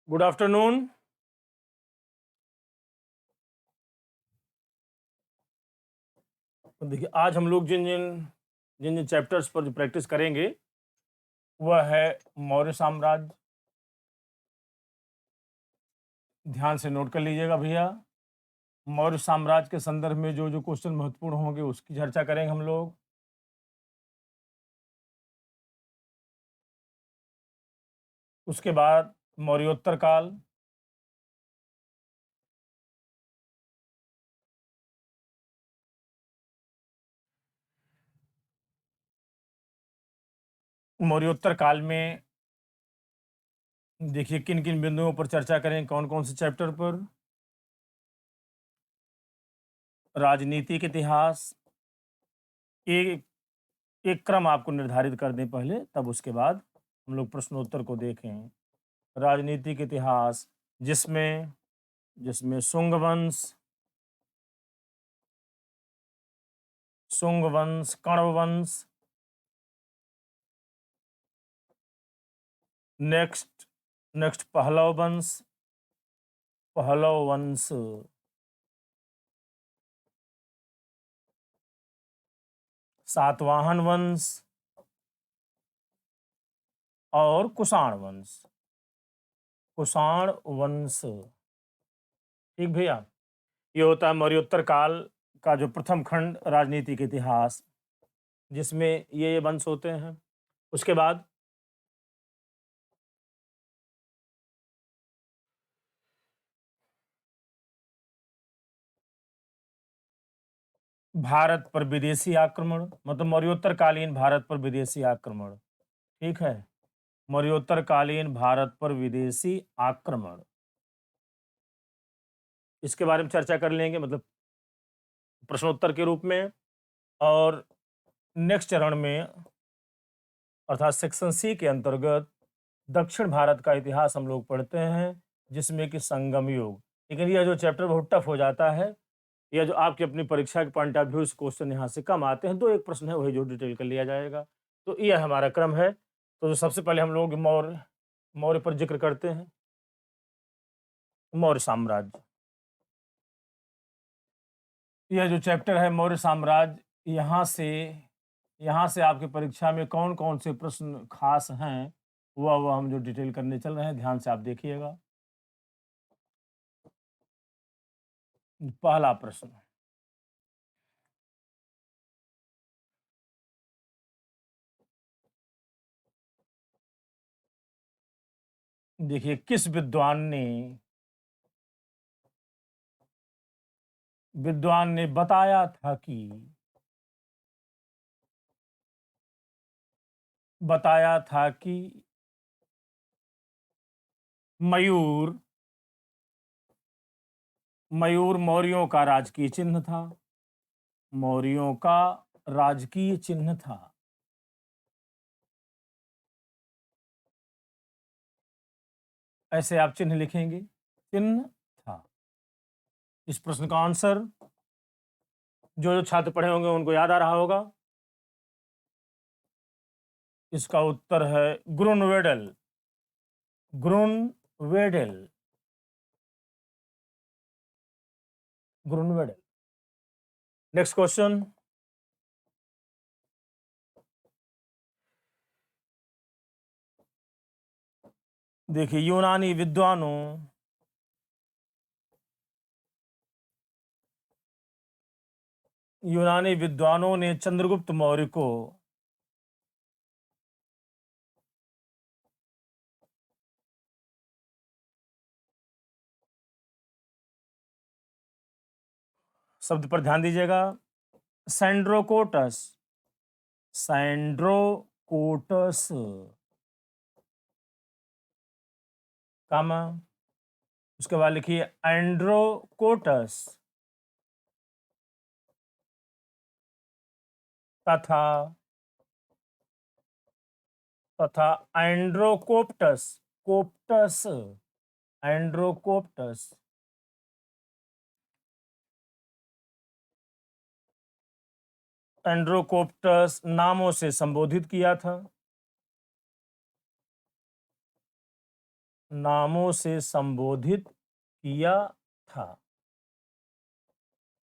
Good afternoon. तो देखिए, आज हम लोग जिन चैप्टर्स पर जो प्रैक्टिस करेंगे वह है मौर्य साम्राज्य। ध्यान से नोट कर लीजिएगा भैया। मौर्य साम्राज्य के संदर्भ में जो जो क्वेश्चन महत्वपूर्ण होंगे उसकी चर्चा करेंगे हम लोग। उसके बाद मौर्योत्तर काल, मौर्योत्तर काल में देखिए किन किन बिंदुओं पर चर्चा करें, कौन कौन से चैप्टर पर। राजनीतिक इतिहास, एक एक क्रम आपको निर्धारित कर दें पहले, तब उसके बाद हम लोग प्रश्नोत्तर को देखें। राजनीतिक इतिहास जिसमें जिसमें शुंग वंश, कण्व वंश, नेक्स्ट नेक्स्ट पहलव वंश, सातवाहन वंश और कुषाण वंश। ठीक भैया, ये होता है मौर्योत्तर काल का जो प्रथम खंड राजनीतिक इतिहास, जिसमें ये वंश होते हैं। उसके बाद भारत पर विदेशी आक्रमण, मतलब मौर्योत्तर कालीन भारत पर विदेशी आक्रमण। ठीक है, मौर्योत्तर कालीन भारत पर विदेशी आक्रमण, इसके बारे में चर्चा कर लेंगे, मतलब प्रश्नोत्तर के रूप में। और नेक्स्ट चरण में अर्थात सेक्शन सी के अंतर्गत दक्षिण भारत का इतिहास हम लोग पढ़ते हैं, जिसमें कि संगम युग। लेकिन यह जो चैप्टर बहुत टफ हो जाता है, यह जो आपकी अपनी परीक्षा के पॉइंट ऑफ व्यू से क्वेश्चन यहाँ से कम आते हैं, तो एक प्रश्न है वही जो डिटेल कर लिया जाएगा। तो यह हमारा क्रम है। तो सबसे पहले हम लोग मौर्य मौर्य पर जिक्र करते हैं। मौर्य साम्राज्य, यह जो चैप्टर है मौर्य साम्राज्य, यहाँ से आपकी परीक्षा में कौन कौन से प्रश्न खास हैं, वह हम जो डिटेल करने चल रहे हैं, ध्यान से आप देखिएगा। पहला प्रश्न, देखिए, किस विद्वान ने बताया था कि मयूर मयूर मौर्यों का राजकीय चिन्ह था। मौर्यों का राजकीय चिन्ह था। ऐसे आप चिन्ह लिखेंगे, चिन्ह था। इस प्रश्न का आंसर जो जो छात्र पढ़े होंगे उनको याद आ रहा होगा। इसका उत्तर है ग्रुनवेडल। ग्रुनवेडल ग्रुनवेडल। नेक्स्ट क्वेश्चन, देखिए, यूनानी विद्वानों ने चंद्रगुप्त मौर्य को शब्द पर ध्यान दीजिएगा, सैंड्रोकोटस सैंड्रोकोटस कामा, उसके बाद लिखिए एंड्रोकोटस तथा तथा एंड्रोकोप्टस कोप्टस एंड्रोकोप्टस एंड्रोकोप्टस नामों से संबोधित किया था। नामों से संबोधित किया था।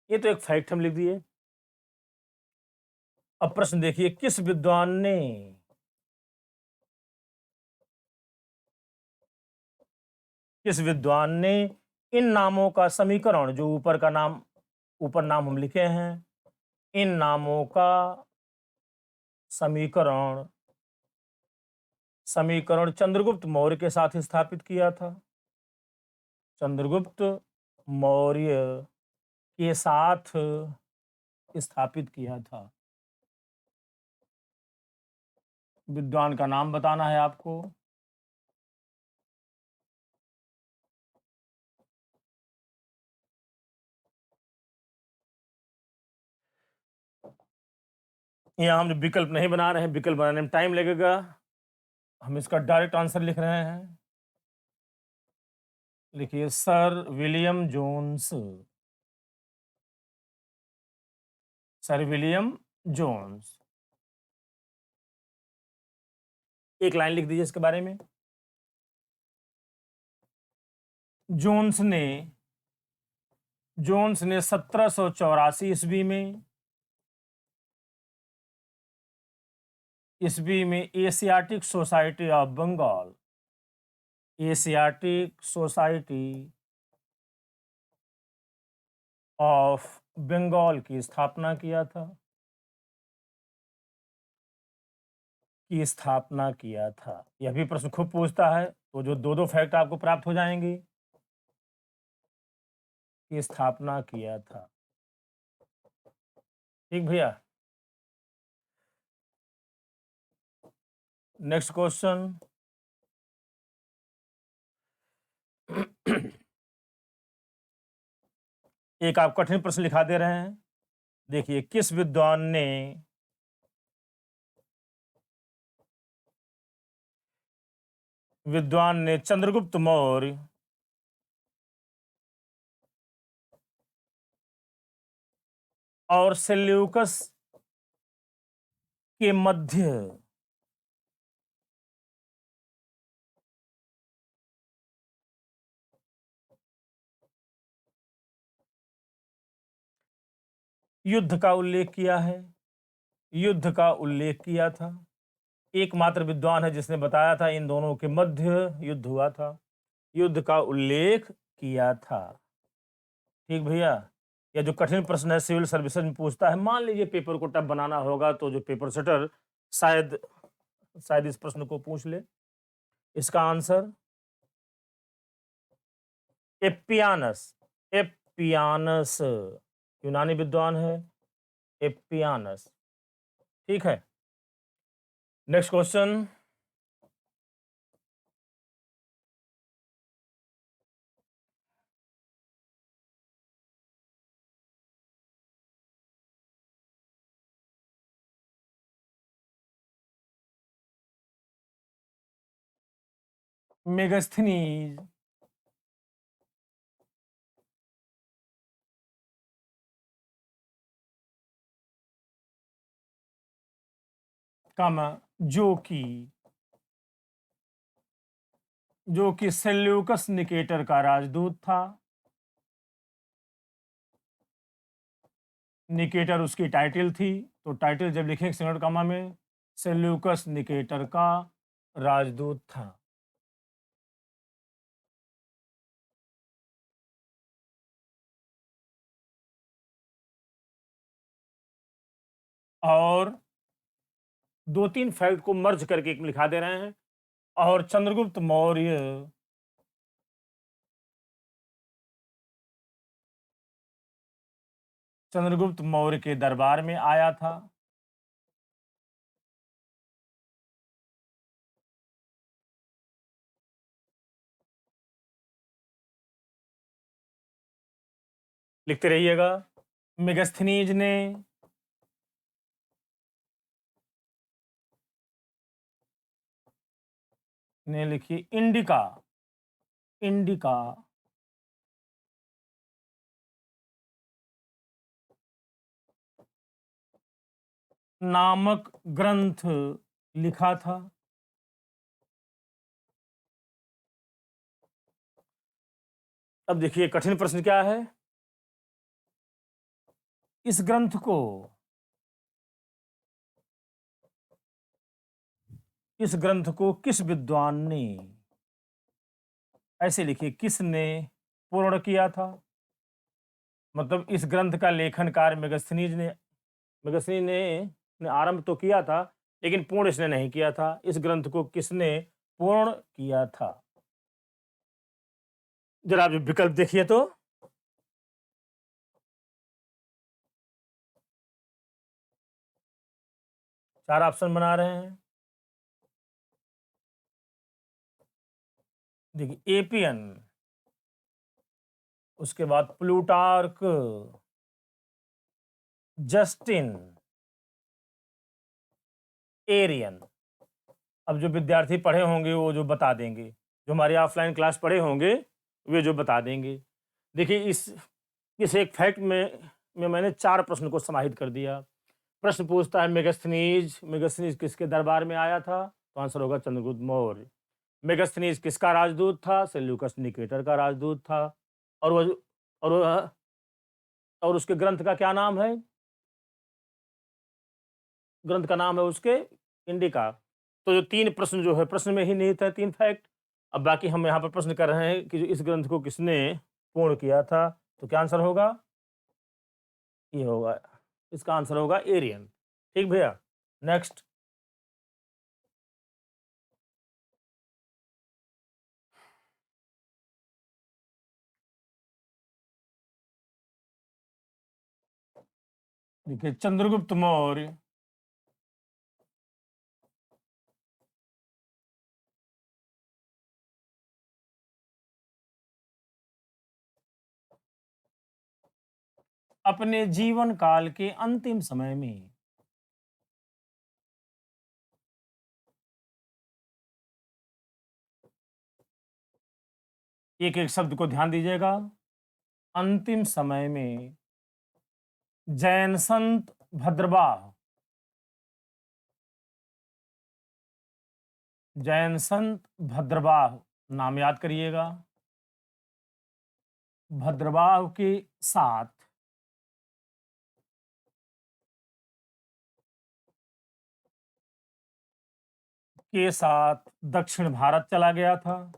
ये तो एक फैक्ट हम लिख दिए। अब प्रश्न देखिए, किस विद्वान ने इन नामों का समीकरण, जो ऊपर नाम हम लिखे हैं, इन नामों का समीकरण समीकरण चंद्रगुप्त मौर्य के साथ स्थापित किया था। चंद्रगुप्त मौर्य के साथ स्थापित किया था। विद्वान का नाम बताना है आपको। यहाँ हम विकल्प नहीं बना रहे हैं, विकल्प बनाने में टाइम लगेगा। हम इसका डायरेक्ट आंसर लिख रहे हैं। लिखिए, sir William Jones. Sir William Jones. एक लाइन लिख दीजिए इसके बारे में। जोन्स ने 1784 ईस्वी में एशियाटिक सोसाइटी ऑफ बंगाल की स्थापना किया था। यह भी प्रश्न खूब पूछता है, तो जो दो दो फैक्ट आपको प्राप्त हो जाएंगी। की स्थापना किया था। ठीक भैया। Next question. एक आप कठिन प्रश्न लिखा दे रहे हैं। देखिए, किस विद्वान ने चंद्रगुप्त मौर्य और सेल्यूकस के मध्य युद्ध का उल्लेख किया है? युद्ध का उल्लेख किया था। एकमात्र विद्वान है जिसने बताया था इन दोनों के मध्य युद्ध हुआ था। युद्ध का उल्लेख किया था। ठीक भैया। यह जो कठिन प्रश्न है सिविल सर्विसेज में पूछता है, मान लीजिए पेपर को टफ बनाना होगा तो जो पेपर सेटर शायद शायद इस प्रश्न को पूछ ले। इसका आंसर एप्पियानस। एप्पियानस यूनानी विद्वान है, एप्पियानस। ठीक है। Next question. मेगास्थनीज कामा जो कि सेल्यूकस निकेटर का राजदूत था। निकेटर उसकी टाइटल थी, तो टाइटल जब लिखे सिंगल कामा में, सेल्यूकस निकेटर का राजदूत था। और दो तीन फैक्ट को मर्ज करके एक में लिखा दे रहे हैं। और चंद्रगुप्त मौर्य के दरबार में आया था। लिखते रहिएगा। मेगास्थनीज ने लिखी इंडिका नामक ग्रंथ लिखा था। अब देखिए कठिन प्रश्न क्या है। इस ग्रंथ को किस विद्वान ने, ऐसे लिखिए, किसने पूर्ण किया था। मतलब इस ग्रंथ का लेखन कार्य मेगस्थनीज ने आरंभ तो किया था, लेकिन पूर्ण इसने नहीं किया था। इस ग्रंथ को किसने पूर्ण किया था। जरा आप विकल्प देखिए तो। चार ऑप्शन बना रहे हैं। देखिए, एपियन, उसके बाद प्लूटार्क, जस्टिन, एरियन। अब जो विद्यार्थी पढ़े होंगे वो जो बता देंगे, जो हमारे ऑफलाइन क्लास पढ़े होंगे वे जो बता देंगे। देखिए इस एक फैक्ट में मैंने चार प्रश्न को समाहित कर दिया। प्रश्न पूछता है मेगास्थनीज किसके दरबार में आया था, तो आंसर होगा चंद्रगुप्त मौर्य। मेगास्थनीज किसका राजदूत था, सेल्यूकस निकेटर का राजदूत था। और वह और वह और उसके ग्रंथ का क्या नाम है, ग्रंथ का नाम है उसके इंडिका। तो जो तीन प्रश्न जो है प्रश्न में ही निहित है, तीन फैक्ट। अब बाकी हम यहाँ पर प्रश्न कर रहे हैं कि जो इस ग्रंथ को किसने पूर्ण किया था, तो क्या आंसर होगा, ये होगा, इसका आंसर होगा एरियन। ठीक भैया। नेक्स्ट। देखिए, चंद्रगुप्त मौर्य अपने जीवन काल के अंतिम समय में एक एक शब्द को ध्यान दीजिएगा। अंतिम समय में जैन संत भद्रवाह, जैन संत भद्रवाह, नाम याद करिएगा, भद्रवाह के साथ दक्षिण भारत चला गया था।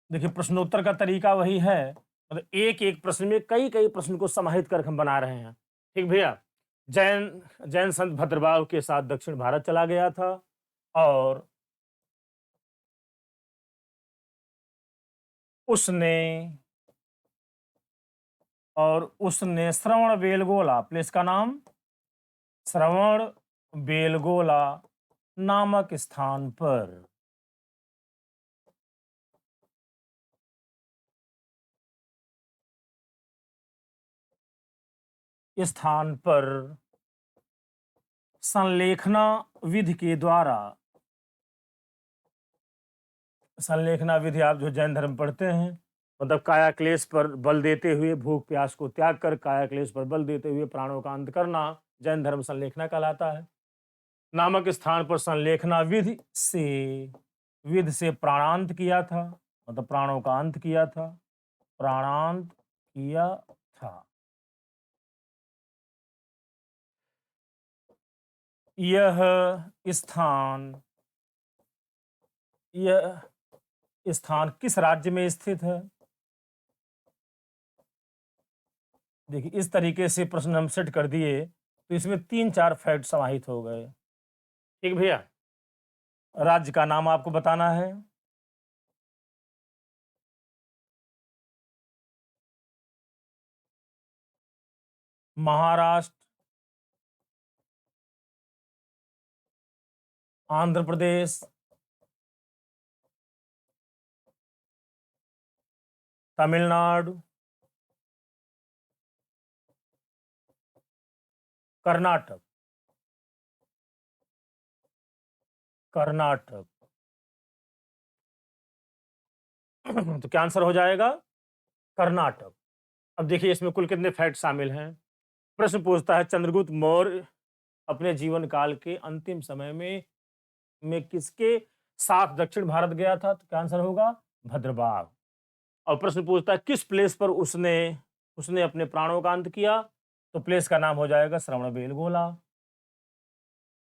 देखिए, प्रश्नोत्तर का तरीका वही है, मतलब एक एक प्रश्न में कई कई प्रश्न को समाहित कर हम बना रहे हैं। ठीक भैया। जैन जैन संत भद्रवाह के साथ दक्षिण भारत चला गया था, और उसने श्रवण बेलगोला, प्लेस का नाम श्रवण बेलगोला नामक स्थान पर संलेखना विधि के द्वारा, संलेखना विधि आप जो जैन धर्म पढ़ते हैं, मतलब काया क्लेश पर बल देते हुए, भूख प्यास को त्याग कर काया क्लेश पर बल देते हुए प्राणों का अंत करना, जैन धर्म संलेखना कहलाता है। नामक स्थान पर संलेखना विधि से प्राणांत किया था, मतलब प्राणों का अंत किया था, प्राणांत किया था। यह स्थान यह स्थान किस राज्य में स्थित है। देखिए, इस तरीके से प्रश्न हम सेट कर दिए तो इसमें तीन चार फैक्ट समाहित हो गए। ठीक भैया। राज्य का नाम आपको बताना है। महाराष्ट्र, आंध्र प्रदेश, तमिलनाडु, कर्नाटक। कर्नाटक। तो क्या आंसर हो जाएगा, कर्नाटक। अब देखिए इसमें कुल कितने फैक्ट शामिल हैं। प्रश्न पूछता है चंद्रगुप्त मौर्य अपने जीवन काल के अंतिम समय में किसके साथ दक्षिण भारत गया था, तो क्या आंसर होगा? भद्रबाह। और प्रश्न पूछता है किस प्लेस पर उसने उसने अपने प्राणों का अंत किया, तो प्लेस का नाम हो जाएगा श्रवणबेलगोला।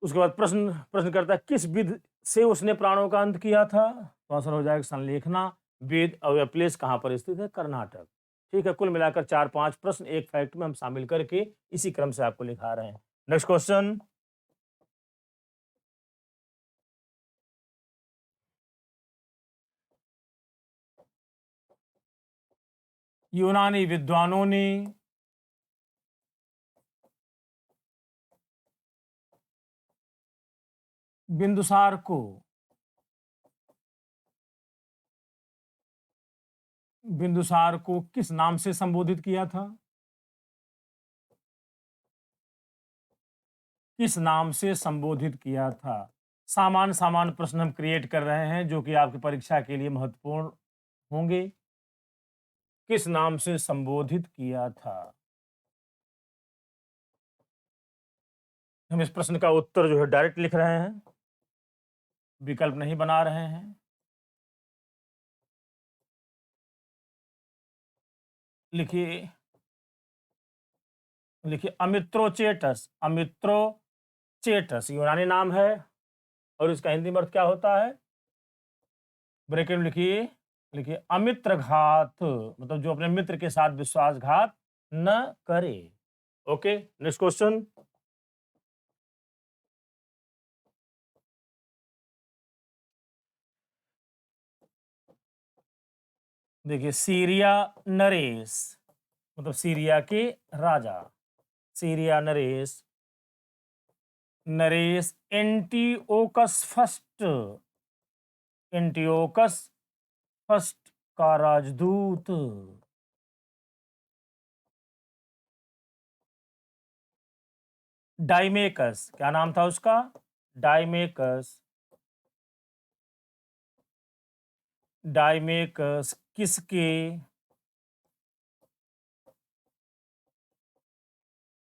उसके बाद प्रश्न प्रश्न करता है किस विधि से उसने प्राणों का अंत किया था, तो आंसर हो जाएगा संलेखना वेद। और यह प्लेस कहाँ पर स्थित है? कर्नाटक। ठीक है, कुल मिलाकर 4-5 प्रश्न एक फैक्ट में हम शामिल करके इसी क्रम से आपको लिखा रहे हैं। Next question. यूनानी विद्वानों ने बिंदुसार को किस नाम से संबोधित किया था? किस नाम से संबोधित किया था? सामान्य सामान्य प्रश्न हम क्रिएट कर रहे हैं जो कि आपकी परीक्षा के लिए महत्वपूर्ण होंगे। किस नाम से संबोधित किया था? हम इस प्रश्न का उत्तर जो है डायरेक्ट लिख रहे हैं, विकल्प नहीं बना रहे हैं। लिखिए लिखिए अमित्रोचेटस। अमित्रोचेटस यूनानी नाम है और इसका हिंदी में अर्थ क्या होता है? ब्रैकेट में लिखिए लिखिए अमित्र घात, मतलब जो अपने मित्र के साथ विश्वासघात न करे। Okay, next question. देखिए सीरिया नरेश, मतलब सीरिया के राजा। सीरिया नरेश नरेश एंटीओकस फर्स्ट, एंटीओकस फर्स्ट का राजदूत। डाइमेकस, क्या नाम था उसका? डाइमेकस। डाइमेकस किसके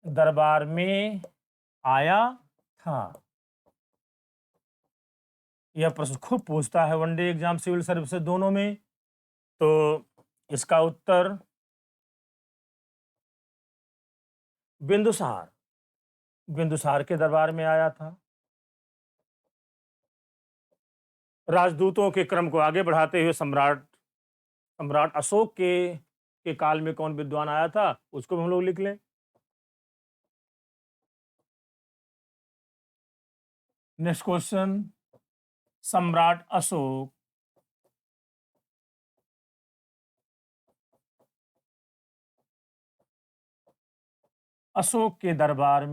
दरबार में आया था? यह प्रश्न खूब पूछता है वनडे एग्जाम, सिविल सर्विस दोनों में। तो इसका उत्तर बिंदुसार, बिंदुसार के दरबार में आया था। राजदूतों के क्रम को आगे बढ़ाते हुए सम्राट सम्राट अशोक के काल में कौन विद्वान आया था, उसको भी हम लोग लिख लें। Next question. सम्राट अशोक अशोक के दरबार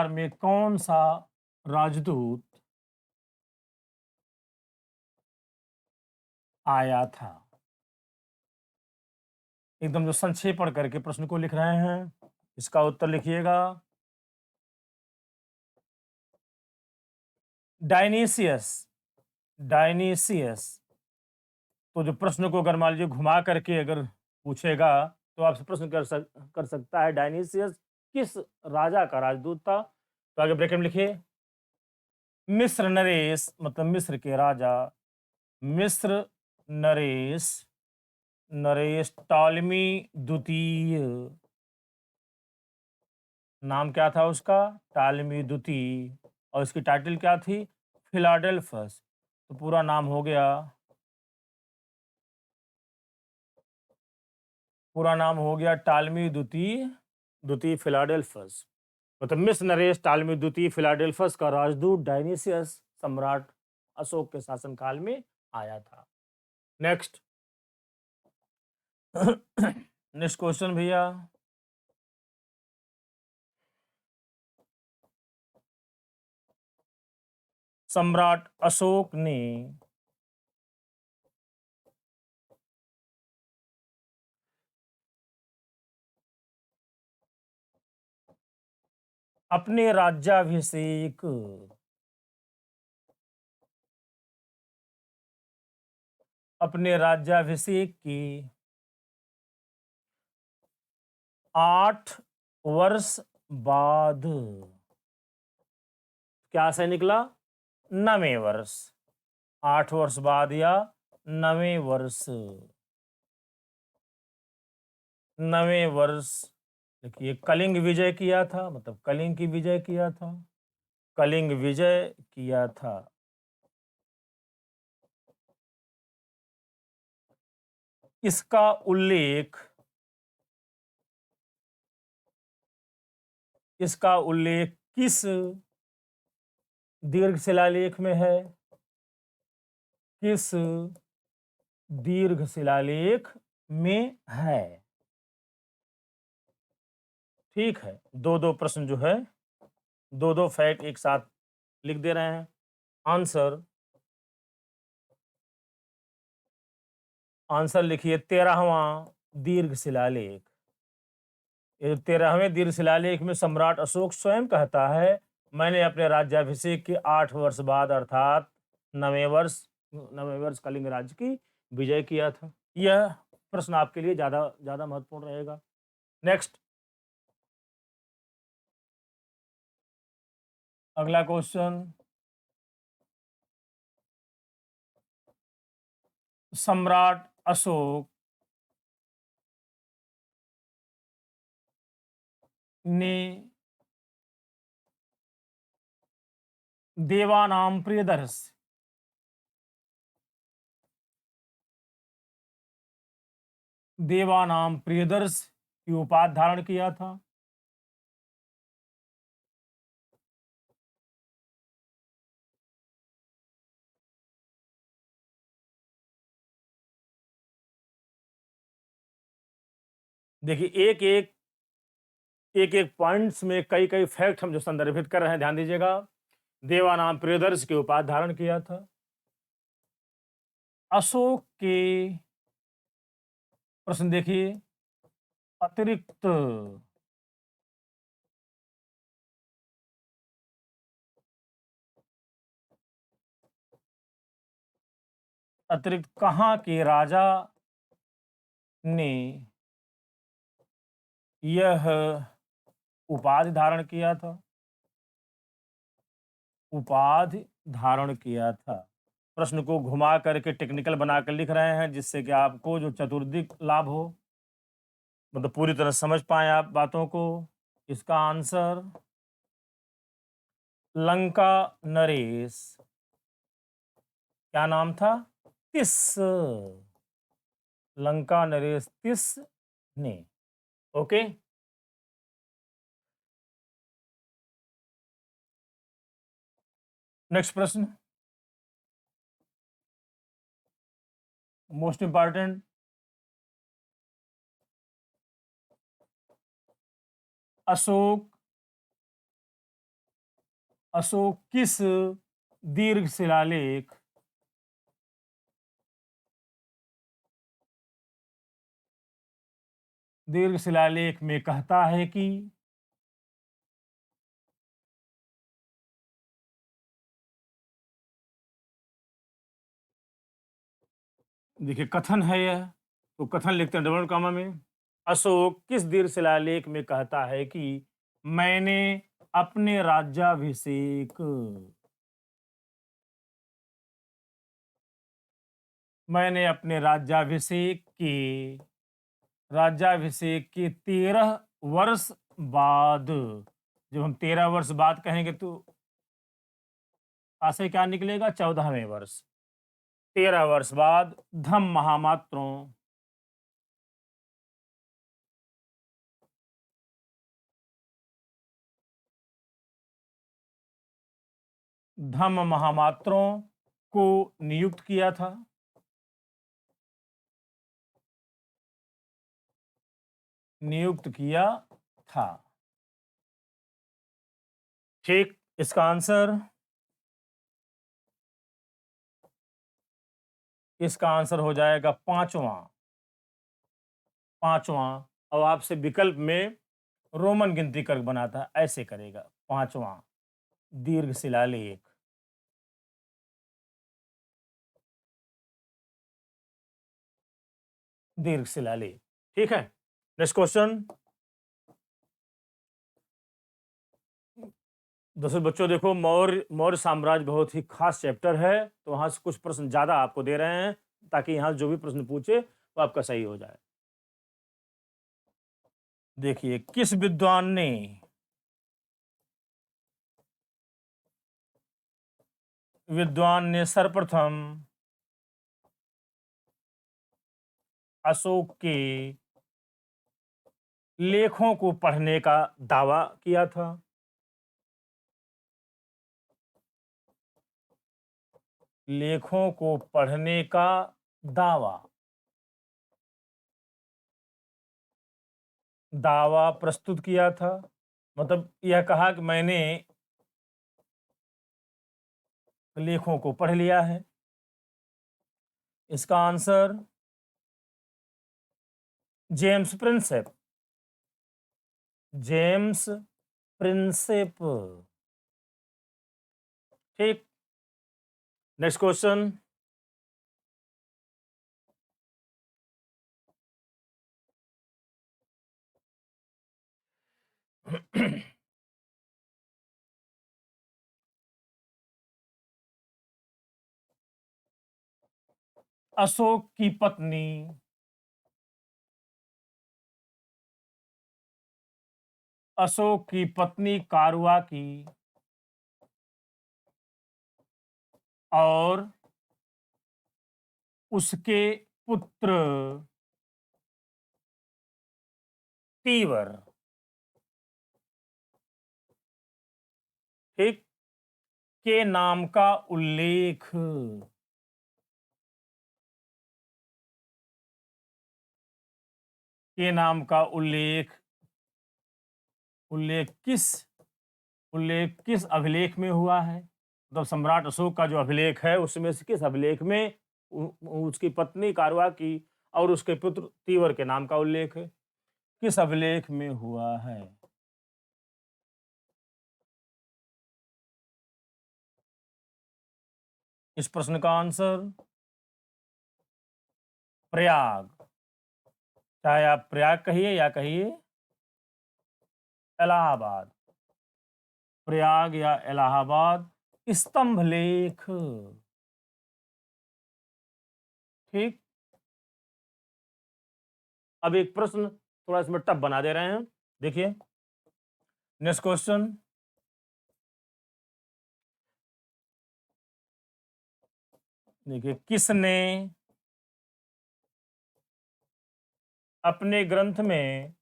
में कौन सा राजदूत आया था? एकदम जो संक्षेपण करके प्रश्न को लिख रहे हैं, इसका उत्तर लिखिएगा डायनीसियस। डायनीसियस। तो जो प्रश्न को अगर मान लीजिए घुमा करके अगर पूछेगा तो आपसे प्रश्न कर सकता है डायनीसियस किस राजा का राजदूत था? तो आगे ब्रैकेट में लिखिए मिस्र नरेश, मतलब मिस्र के राजा। मिस्र नरेश नरेश टॉलमी द्वितीय। नाम क्या था उसका? टालमी द्वितीय। और इसकी टाइटल क्या थी? फिलाडेल्फस। तो पूरा नाम हो गया, पूरा नाम हो गया टालमी द्वितीय, द्वितीय फिलाडेल्फस। मतलब मिस्र नरेश टालमी द्वितीय फिलाडेल्फस का राजदूत डायनीसियस सम्राट अशोक के शासनकाल में आया था। नेक्स्ट। नेक्स्ट क्वेश्चन भैया। सम्राट अशोक ने अपने राज्याभिषेक अपने राज्याभिषेक की 8 वर्ष बाद। क्या सही निकला? 9वें वर्ष। 8 वर्ष बाद या 9वें वर्ष। 9वें वर्ष। देखिए, कलिंग विजय किया था, मतलब कलिंग की विजय किया था। कलिंग विजय किया था। इसका उल्लेख इसका उल्लेख किस दीर्घ शिलालेख में है? किस दीर्घ शिलालेख में है? ठीक है, दो दो प्रश्न जो है, दो दो फैक्ट एक साथ लिख दे रहे हैं। आंसर आंसर लिखिए, 13वां दीर्घ शिलालेख। ये 13वें दीर्घ शिलालेख में सम्राट अशोक स्वयं कहता है, मैंने अपने राज्याभिषेक के 8 वर्ष बाद अर्थात 9वें वर्ष कलिंग राज्य की विजय किया था। यह प्रश्न आपके लिए ज्यादा ज्यादा महत्वपूर्ण रहेगा। नेक्स्ट, अगला क्वेश्चन। सम्राट अशोक ने देवानाम प्रियदर्श देवानाम प्रियदर्श की उपाधि धारण किया था। देखिए, एक एक पॉइंट्स में कई कई फैक्ट हम जो संदर्भित कर रहे हैं, ध्यान दीजिएगा। देवानाम प्रियदर्श की उपाधि धारण किया था। अशोक के, प्रश्न देखिए, अतिरिक्त अतिरिक्त कहाँ के राजा ने यह उपाधि धारण किया था? उपाधि धारण किया था। प्रश्न को घुमा करके टेक्निकल बनाकर लिख रहे हैं, जिससे कि आपको जो चतुर्दिक लाभ हो, मतलब पूरी तरह समझ पाए आप बातों को। इसका आंसर लंका नरेश। क्या नाम था? तिस। लंका नरेश तिस ने। ओके। नेक्स्ट प्रश्न, मोस्ट इंपॉर्टेंट। अशोक अशोक किस दीर्घ शिलालेख दीर्घ शिलालेख में कहता है कि, देखिए कथन है यह, तो कथन लिखते हैं डबल कॉमा में। अशोक किस दीर्घ शिलालेख में कहता है कि मैंने अपने राज्याभिषेक के 13 वर्ष बाद, जब हम 13 वर्ष बाद कहेंगे तो आशय क्या निकलेगा? 14वें वर्ष। 13 वर्ष बाद धम महामात्रों धम महामात्रों को नियुक्त किया था। नियुक्त किया था। ठीक, इसका आंसर हो जाएगा पांचवा। और आपसे विकल्प में रोमन गिनती कर बनाता, ऐसे करेगा। पांचवा दीर्घ शिलालेख। ठीक है। Next question. दरअसल बच्चों देखो, मौर्य मौर्य साम्राज्य बहुत ही खास चैप्टर है, तो वहां से कुछ प्रश्न ज्यादा आपको दे रहे हैं ताकि यहाँ जो भी प्रश्न पूछे वो आपका सही हो जाए। देखिए, किस विद्वान ने सर्वप्रथम अशोक के लेखों को पढ़ने का दावा किया था? लेखों को पढ़ने का दावा दावा प्रस्तुत किया था, मतलब यह कहा कि मैंने लेखों को पढ़ लिया है। इसका answer James Prinsep. James Prinsep. ठीक। Next question. अशोक की पत्नी कारुआ की और उसके पुत्र तीवर, ठीक, के नाम का उल्लेख के नाम का उल्लेख किस अभिलेख में हुआ है? मतलब सम्राट अशोक का जो अभिलेख है उसमें से किस अभिलेख में उसकी पत्नी कारवा की और उसके पुत्र तीवर के नाम का उल्लेख है? किस अभिलेख में हुआ है? इस प्रश्न का आंसर प्रयाग। चाहे आप प्रयाग कहिए या कहिए इलाहाबाद। प्रयाग या इलाहाबाद स्तंभ लेख। ठीक। अब एक प्रश्न थोड़ा इसमें टफ बना दे रहे हैं, देखिए। Next question. देखिए, किसने अपने ग्रंथ में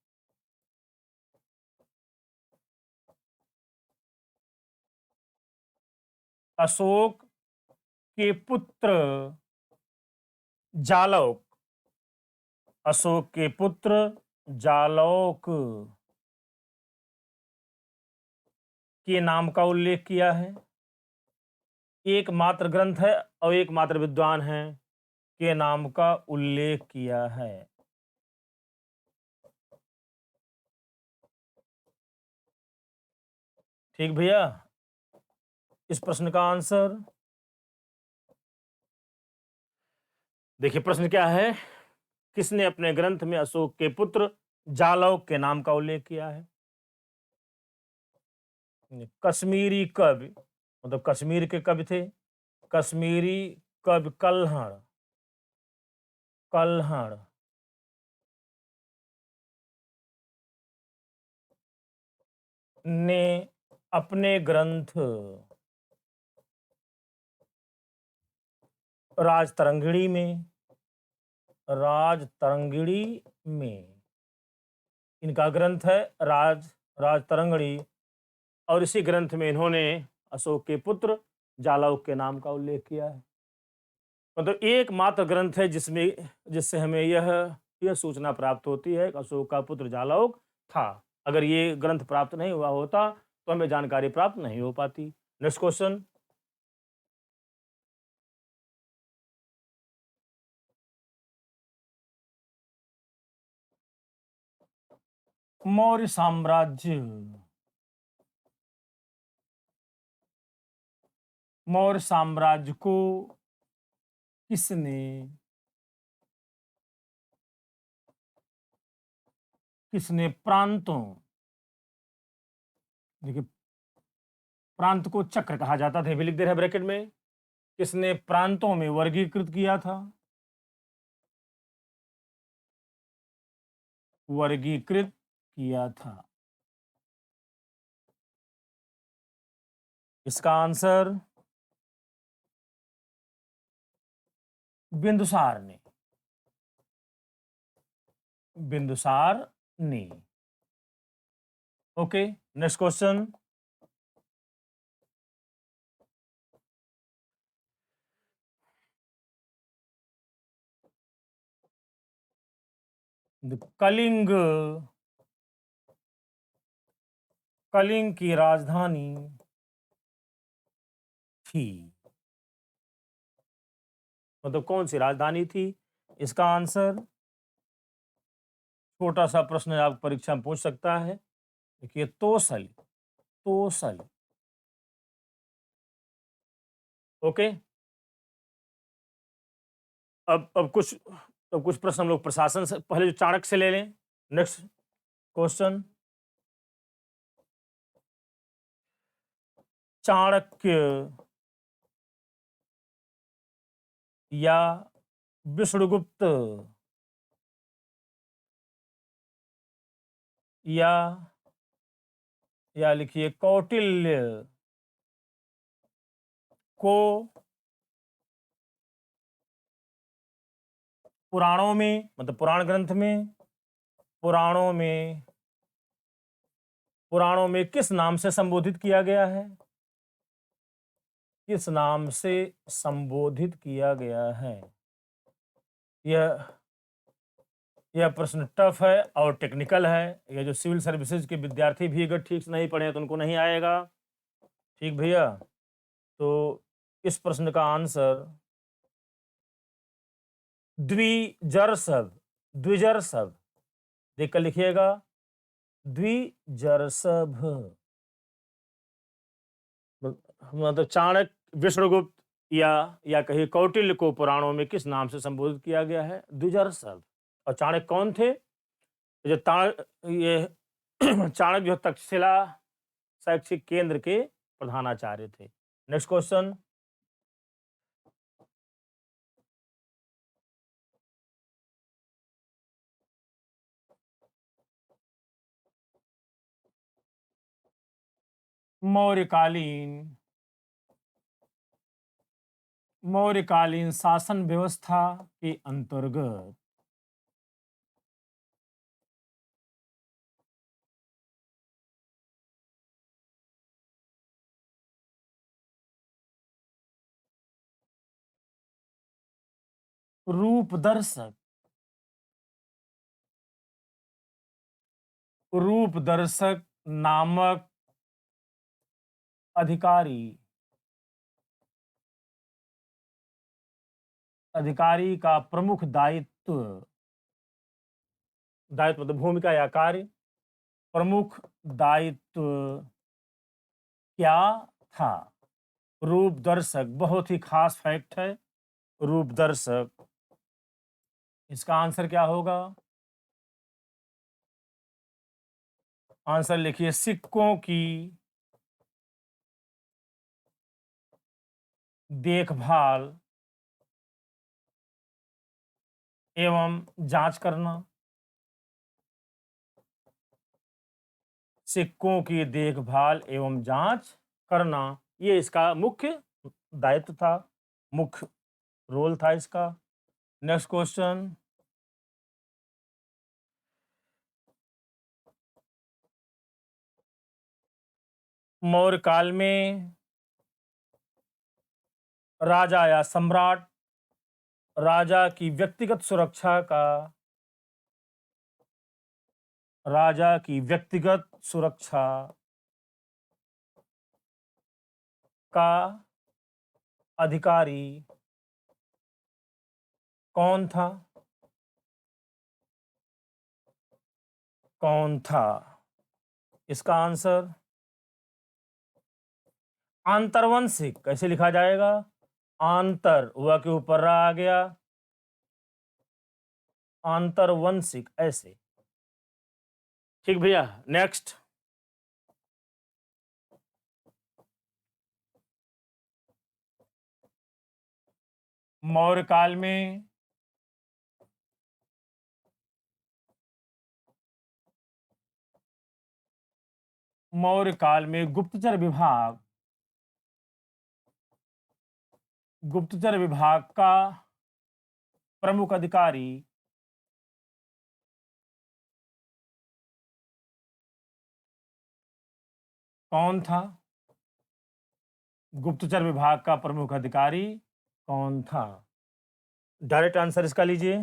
अशोक के पुत्र जालौक अशोक के पुत्र जालौक के नाम का उल्लेख किया है? एकमात्र ग्रंथ है और एकमात्र विद्वान है के नाम का उल्लेख किया है। ठीक भैया। इस प्रश्न का आंसर देखिए, प्रश्न क्या है? किसने अपने ग्रंथ में अशोक के पुत्र जालौक के नाम का उल्लेख किया है? कश्मीरी कवि, मतलब कश्मीर के कवि थे, कश्मीरी कवि कल्हड़ ने अपने ग्रंथ राजतरंगिणी में राजतरंगिणी में इनका ग्रंथ है राजतरंगिणी, और इसी ग्रंथ में इन्होंने अशोक के पुत्र जालौक के नाम का उल्लेख किया है। मतलब एकमात्र ग्रंथ है जिससे हमें यह सूचना प्राप्त होती है कि अशोक का पुत्र जालौक था। अगर ये ग्रंथ प्राप्त नहीं हुआ होता तो हमें जानकारी प्राप्त नहीं हो पाती। Next question. मौर्य साम्राज्य को किसने किसने प्रांतों देखिए प्रांत को चक्र कहा जाता था, ये भी लिख दे रहे हैं ब्रैकेट में। किसने प्रांतों में वर्गीकृत किया था? वर्गीकृत किया था। इसका आंसर बिंदुसार ने। बिंदुसार ने। Okay, next question. Kalinga, Kalinga की राजधानी थी, मतलब कौन सी राजधानी थी? इसका आंसर, छोटा सा प्रश्न आप परीक्षा में पूछ सकता है। देखिए, तोसल। तोसल। ओके। अब कुछ प्रश्न हम लोग प्रशासन से, पहले जो चाणक्य से ले लें। Next question. चाणक्य या विष्णुगुप्त या लिखिए कौटिल्य को पुराणों में, मतलब पुराण ग्रंथ में, पुराणों में पुराणों में किस नाम से संबोधित किया गया है? किस नाम से संबोधित किया गया है? यह यह प्रश्न टफ है और टेक्निकल है। ये जो सिविल सर्विसेज के विद्यार्थी भी अगर ठीक से नहीं पढ़े तो उनको नहीं आएगा। ठीक भैया, तो इस प्रश्न का आंसर द्विजरसभ। द्विजरसभ देखकर लिखिएगा, द्विजरसभ। मतलब चाणक्य, विष्णुगुप्त या कहिए कौटिल्य को पुराणों में किस नाम से संबोधित किया गया है? द्विजरसभ। और चाणक्य कौन थे? ये चाणक्य जो तक्षशिला शैक्षिक केंद्र के प्रधानाचार्य थे। Next question. मौर्यकालीन मौर्यकालीन शासन व्यवस्था के अंतर्गत रूपदर्शक रूपदर्शक नामक अधिकारी अधिकारी का प्रमुख दायित्व, दायित्व मतलब भूमिका या कार्य, प्रमुख दायित्व क्या था? रूपदर्शक बहुत ही खास फैक्ट है। रूपदर्शक, इसका आंसर क्या होगा? आंसर लिखिए, सिक्कों की देखभाल एवं जांच करना। सिक्कों की देखभाल एवं जांच करना, ये इसका मुख्य दायित्व था, मुख्य रोल था इसका। Next question. मौर्य काल में राजा या सम्राट राजा की व्यक्तिगत सुरक्षा का राजा की व्यक्तिगत सुरक्षा का अधिकारी कौन था? कौन था? इसका आंसर आंतरवंशिक। कैसे लिखा जाएगा? आंतर हुआ के ऊपर रा आ गया, आंतरवंशिक ऐसे। ठीक भैया, नेक्स्ट। मौर्य काल में गुप्तचर विभाग का प्रमुख अधिकारी कौन था? गुप्तचर विभाग का प्रमुख अधिकारी कौन था? डायरेक्ट आंसर इसका लीजिए।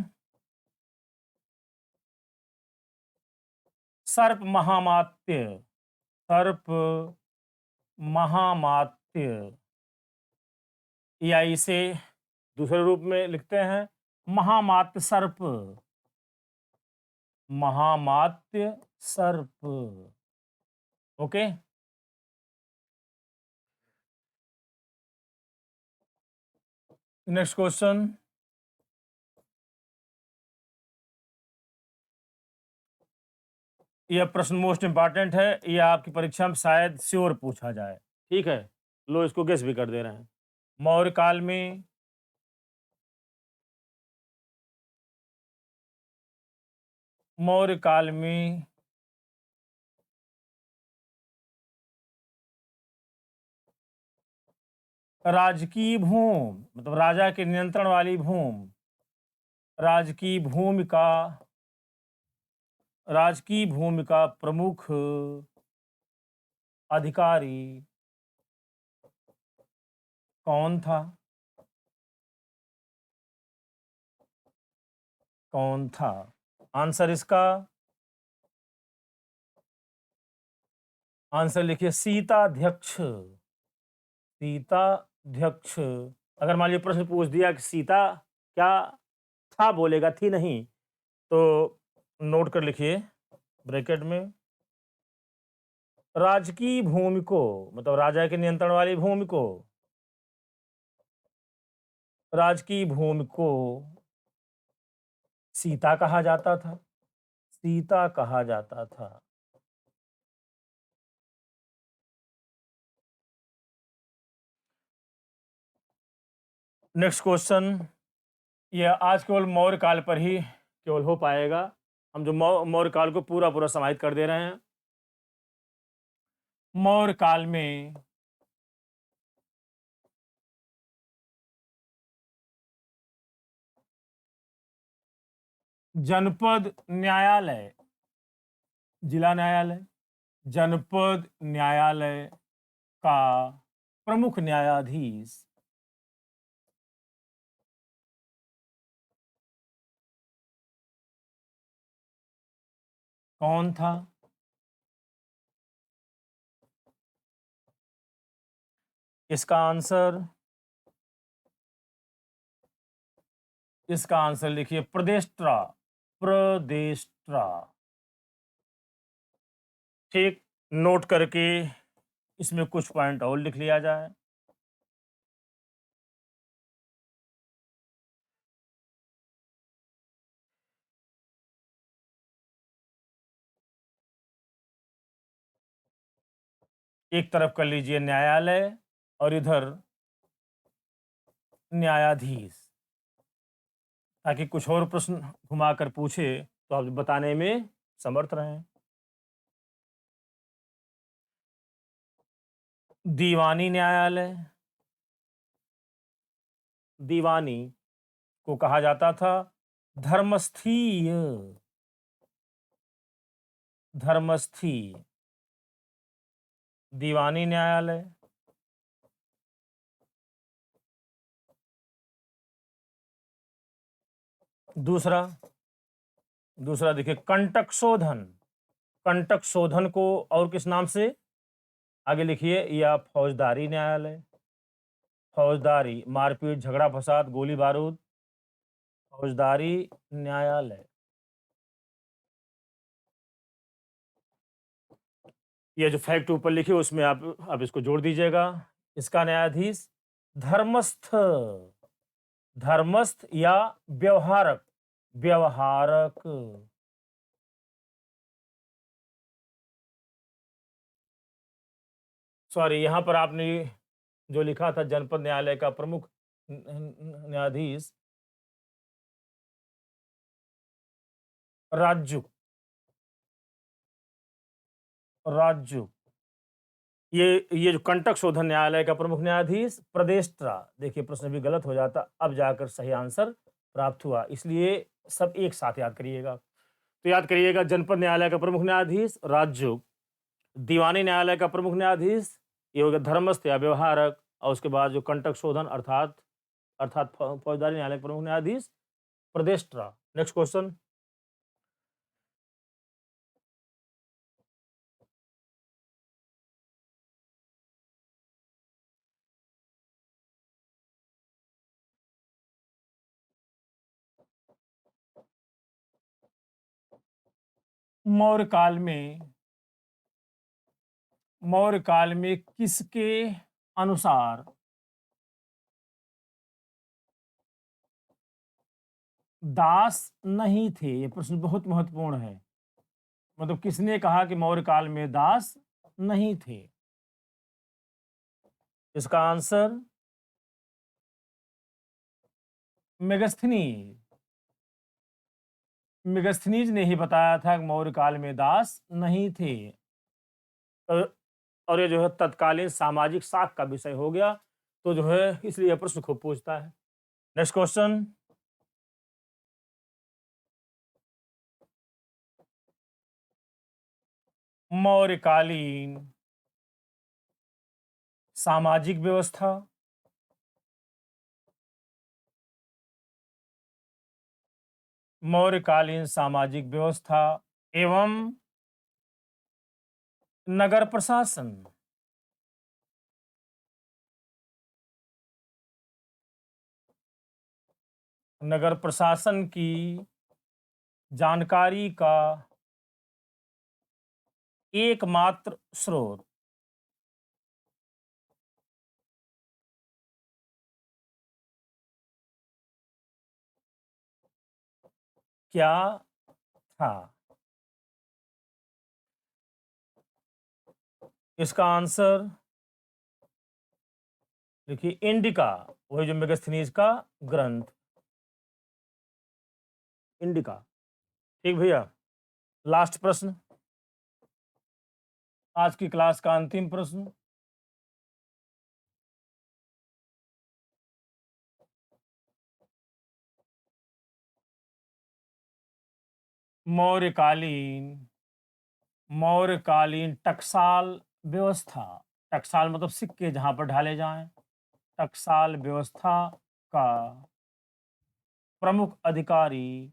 सर्प महामात्य। सर्प महामात्य, या इसे दूसरे रूप में लिखते हैं महामात्य सर्प। महामात्य सर्प। ओके। Next question. यह प्रश्न मोस्ट इंपॉर्टेंट है, यह आपकी परीक्षा में शायद श्योर पूछा जाए। ठीक है, लो इसको गेस भी कर दे रहे हैं। मौर्य काल में मौर्य काल में राजकीय भूमि, मतलब राजा के नियंत्रण वाली भूमि, राजकीय भूमि का प्रमुख अधिकारी कौन था? कौन था? आंसर इसका, आंसर लिखिए सीताध्यक्ष। सीताध्यक्ष। अगर मान लीजिए प्रश्न पूछ दिया कि सीता क्या था, बोलेगा थी नहीं, तो नोट कर लिखिए ब्रैकेट में, राजकीय भूमि को, मतलब राजा के नियंत्रण वाली भूमि को, राजकीय भूमि को सीता कहा जाता था। सीता कहा जाता था। Next question. यह आज केवल मौर्य काल पर ही केवल हो पाएगा। हम जो मौर्य काल को पूरा पूरा समाहित कर दे रहे हैं। मौर्य काल में जनपद न्यायालय, जिला न्यायालय, जनपद न्यायालय का प्रमुख न्यायाधीश कौन था? इसका आंसर, लिखिए प्रदेष्ट्रा। प्रदेष्ट्रा। ठीक, नोट करके इसमें कुछ पॉइंट और लिख लिया जाए। एक तरफ कर लीजिए न्यायालय और इधर न्यायाधीश, ताकि कुछ और प्रश्न घुमाकर पूछे तो आप बताने में समर्थ रहें। दीवानी न्यायालय, दीवानी को कहा जाता था धर्मस्थीय। धर्मस्थीय दीवानी न्यायालय। दूसरा, देखिए कंटक शोधन। कंटक शोधन को और किस नाम से आगे लिखिए, या फौजदारी न्यायालय। फौजदारी, मारपीट, झगड़ा फसाद, गोली बारूद, फौजदारी न्यायालय। ये जो फैक्ट ऊपर लिखे उसमें आप इसको जोड़ दीजिएगा। इसका न्यायाधीश धर्मस्थ, धर्मस्थ या व्यवहारक, व्यवहारक। सॉरी, यहां पर आपने जो लिखा था जनपद न्यायालय का प्रमुख न्यायाधीश राज्य राज्य ये जो कंटक शोधन न्यायालय का प्रमुख न्यायाधीश प्रदेष्ट्रा। देखिए प्रश्न भी गलत हो जाता, अब जाकर सही आंसर प्राप्त हुआ, इसलिए सब एक साथ याद करिएगा। तो याद करिएगा, जनपद न्यायालय का प्रमुख न्यायाधीश राज्य, दीवानी न्यायालय का प्रमुख न्यायाधीश ये हो गया धर्मस्थ या व्यवहारक, और उसके बाद जो कंटक शोधन अर्थात अर्थात फौजदारी न्यायालय के प्रमुख न्यायाधीश प्रदेष्ट्रा। नेक्स्ट क्वेश्चन, मौर्य काल में किसके अनुसार दास नहीं थे? ये प्रश्न बहुत महत्वपूर्ण है। मतलब किसने कहा कि मौर्य काल में दास नहीं थे? इसका आंसर मेगस्थनीज। मेगस्थनीज ने ही बताया था कि मौर्य काल में दास नहीं थे। अ, और ये जो है तत्कालीन सामाजिक साख का विषय हो गया, तो जो है इसलिए यह प्रश्न खूब पूछता है। नेक्स्ट क्वेश्चन, मौर्यकालीन सामाजिक व्यवस्था, मौर्यकालीन सामाजिक व्यवस्था एवं नगर प्रशासन। नगर प्रशासन की जानकारी का एकमात्र स्रोत क्या था? इसका आंसर देखिए इंडिका, वही जो मेगास्थनीज का ग्रंथ इंडिका। ठीक भैया, लास्ट प्रश्न, आज की क्लास का अंतिम प्रश्न, मौर्यकालीन मौर्यकालीन टकसाल व्यवस्था। टकसाल मतलब सिक्के जहां पर ढाले जाएं। टकसाल व्यवस्था का प्रमुख अधिकारी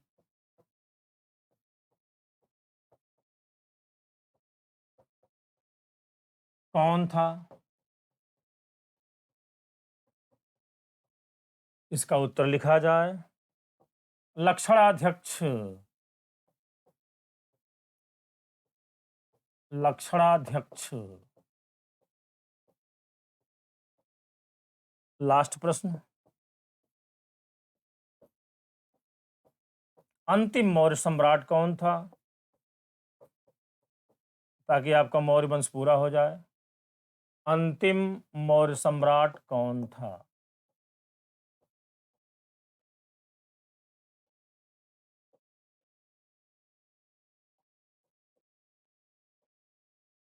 कौन था? इसका उत्तर लिखा जाए, लक्षणाध्यक्ष। लक्षणाध्यक्ष। लास्ट प्रश्न, अंतिम मौर्य सम्राट कौन था, ताकि आपका मौर्य वंश पूरा हो जाए? अंतिम मौर्य सम्राट कौन था?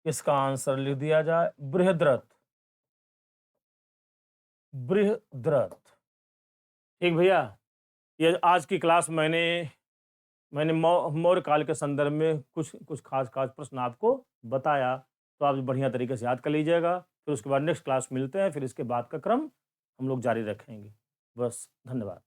इसका आंसर लिख दिया जाए, बृहद्रथ। बृहद्रथ। ठीक भैया, ये आज की क्लास मैंने मौर्य काल के संदर्भ में कुछ कुछ खास खास प्रश्न आपको बताया, तो आप बढ़िया तरीके से याद कर लीजिएगा। फिर उसके बाद नेक्स्ट क्लास मिलते हैं, फिर इसके बाद का क्रम हम लोग जारी रखेंगे। बस, धन्यवाद।